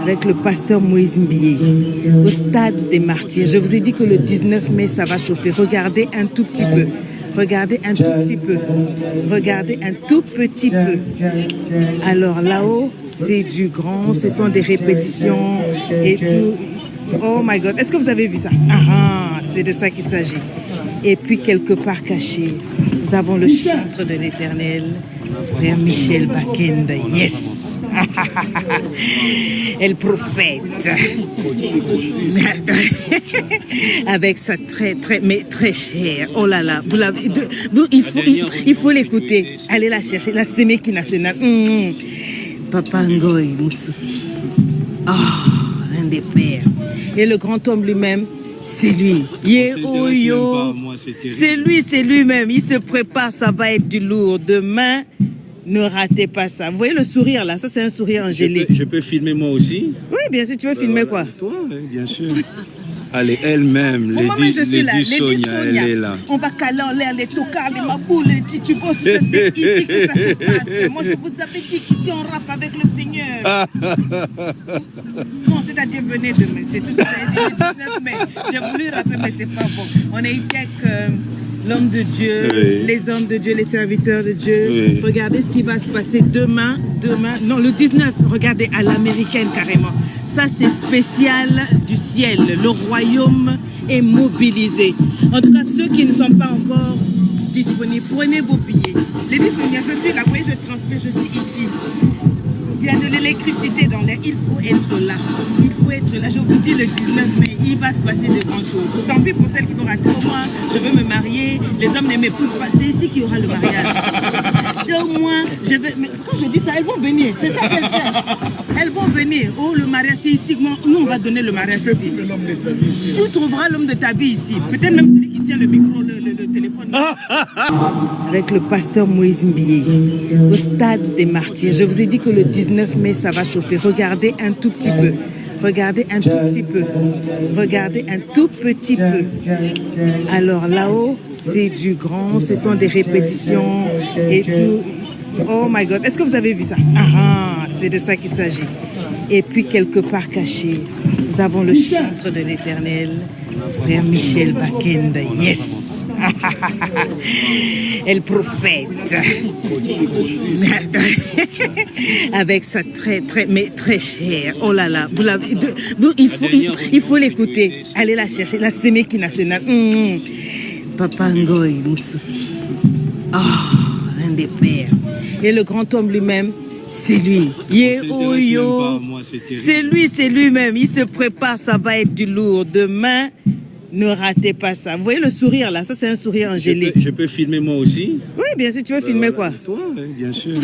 avec le pasteur Moïse Mbié au stade des Martyrs. Je vous ai dit que le 19 mai, ça va chauffer. Regardez un tout petit peu. Regardez un tout petit peu. Regardez un tout petit peu. Alors là-haut, c'est du grand. Ce sont des répétitions et tout. Oh my God. Est-ce que vous avez vu ça? C'est de ça qu'il s'agit. Et puis quelque part caché, nous avons le chantre de l'Éternel, frère Michel Bakenda. Yes. Et le prophète. Avec sa très chère. Oh là là. Il faut l'écouter. Allez la chercher. La Séméki nationale. Papa Ngoy Moussou. Oh, l'un des pères. Et le grand homme lui-même, c'est lui. C'est lui-même. Il se prépare, ça va être du lourd. Demain, ne ratez pas ça. Vous voyez le sourire là? Ça, c'est un sourire angélique. Je peux filmer moi aussi? Oui, bien sûr. Tu veux filmer quoi? Toi, oui, bien sûr. Allez, elle-même, Lady Sonia, elle est là. On va caler en l'air les tocards, les maboules, les titubos, c'est ici que ça se passe. Moi, je vous avais dit qu'ici, on rappe avec le Seigneur. Bon, c'est-à-dire, venez demain. C'est tout ce que j'ai dit le 19 mai. J'ai voulu rapper, mais c'est pas bon. On est ici avec l'homme de Dieu, les hommes de Dieu, les serviteurs de Dieu. Regardez ce qui va se passer demain, non, le 19, regardez, à l'américaine carrément. Ça, c'est spécial du ciel. Le royaume est mobilisé. En tout cas, ceux qui ne sont pas encore disponibles, prenez vos billets. Lady Sonia, je suis là. Vous voyez, je transmets, je suis ici. Il y a de l'électricité dans l'air. Il faut être là. Il faut être là. Je vous dis, le 19 mai, il va se passer de grandes choses. Tant pis pour celles qui vont rater. Moi, je veux me marier. Les hommes ne m'épousent pas. C'est ici qu'il y aura le mariage. C'est au moins, je vais... Mais quand je dis ça, elles vont venir. C'est ça qu'elles cherchent. Elles vont venir. Oh, le mariage, c'est ici. Nous, on va donner le mariage ici. Tu trouveras l'homme de ta vie ici. Peut-être même celui qui tient le micro, le téléphone. Avec le pasteur Moïse Mbié au stade des Martyrs. Je vous ai dit que le 19 mai, ça va chauffer. Regardez un tout petit peu. Regardez un tout petit peu. Regardez un tout petit peu. Alors là-haut, c'est du grand. Ce sont des répétitions et tout. Oh my God. Est-ce que vous avez vu ça? C'est de ça qu'il s'agit. Et puis quelque part caché, nous avons le chantre de l'Éternel, frère Michel Bakenda. Yes. Et le prophète. Avec sa très chère. Oh là là. Il faut l'écouter. Allez la chercher. La Séméki nationale. Papa Ngoy Moussou. Oh, l'un des pères. Et le grand homme lui-même, c'est lui. C'est lui-même. Il se prépare, ça va être du lourd. Demain, ne ratez pas ça. Vous voyez le sourire là? Ça, c'est un sourire angélique. Je peux filmer moi aussi? Oui, bien sûr. Tu veux filmer quoi? Toi, oui, bien sûr.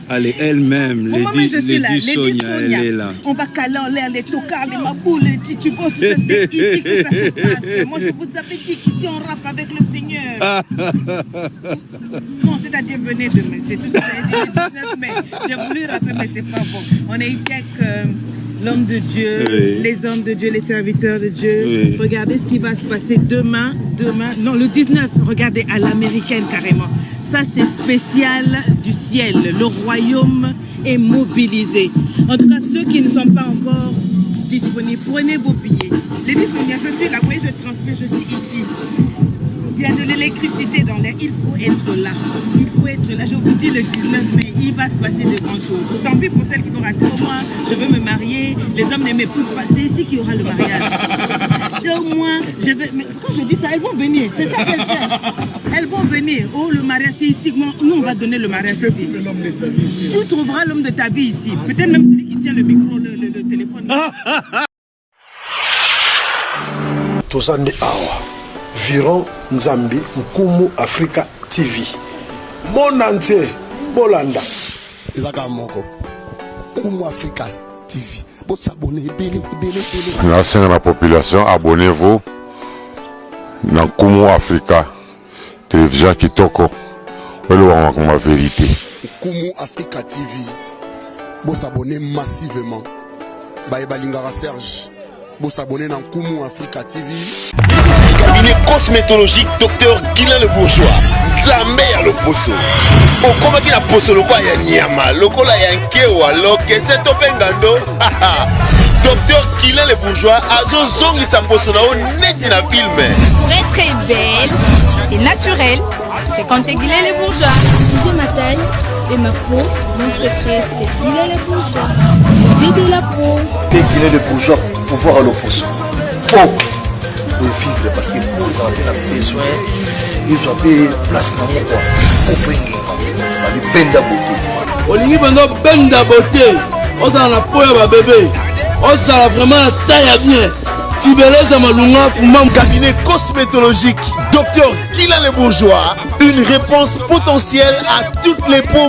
Allez, elle-même, Lady Sonia, elle est là. On va caler en l'air les tocards, les maboules, les titubos, c'est ici que ça se passe. Moi, je vous avais dit qu'ici, on rappe avec le Seigneur. Bon, c'est-à-dire, venez demain. C'est tout ce que j'ai dit le 19 mai. J'ai voulu rapper, mais c'est pas bon. On est ici avec l'homme de Dieu, les hommes de Dieu, les serviteurs de Dieu. Regardez ce qui va se passer demain, non, le 19, regardez, à l'américaine carrément. Ça, c'est spécial du ciel. Le royaume est mobilisé. En tout cas, ceux qui ne sont pas encore disponibles, prenez vos billets. Lady Sonia, je suis là. Vous voyez, je transmets, je suis ici. Il y a de l'électricité dans l'air. Il faut être là. Il faut être là. Je vous dis, le 19 mai, il va se passer de grandes choses. Tant pis pour celles qui vont rater. Moi, je veux me marier. Les hommes ne m'épousent pas. C'est ici qu'il y aura le mariage. C'est au moins, mais quand je dis ça, elles vont venir. C'est ça qu'elles cherchent. Elles vont venir. Oh, le mariage, c'est ici. Nous, on va donner le mariage ici. Tu trouveras l'homme de ta vie ici. Peut-être même celui qui tient le micro, le téléphone. Tozande awa. Viron Nzambi Nkumu Africa TV. Monante Bolanda. Izaka moko. Nkumu Africa TV. Merci à la population, abonnez-vous dans Nkumu Africa télévision Kitoko. Voilà ma vérité. Nkumu Africa TV. Vous abonnez massivement. Baïbalingara Serge. Vous abonnez dans Nkumu Africa TV. Cabinet cosmétologique Dr Guilain le Bourgeois. Nzambe ya loposo. Okoma ki na poso lokwa ya nyama, lokola ya nkewa, lokese to pengando. Docteur Kylian Le Bourgeois azo zongi sa poso na o neti na filme. Pour être belle et naturelle, fréquentez Kylian Le Bourgeois. J'ai ma taille et ma peau, mon secret c'est Kylian Le Bourgeois. J'ai de la peau. Kylian Le Bourgeois, pouvoir à l'opposé. Peau de vivre parce que pour ils ont besoin, ils ont des places dans mon corps. Pour faire une benda beauté. Olingi bando benda beauté. Oza na peau ya bébé. Oza vraiment taille bien. Tibeleza malunga fumam. Cabinet cosmétologique Docteur Kylian Le Bourgeois, une réponse potentielle à toutes les peaux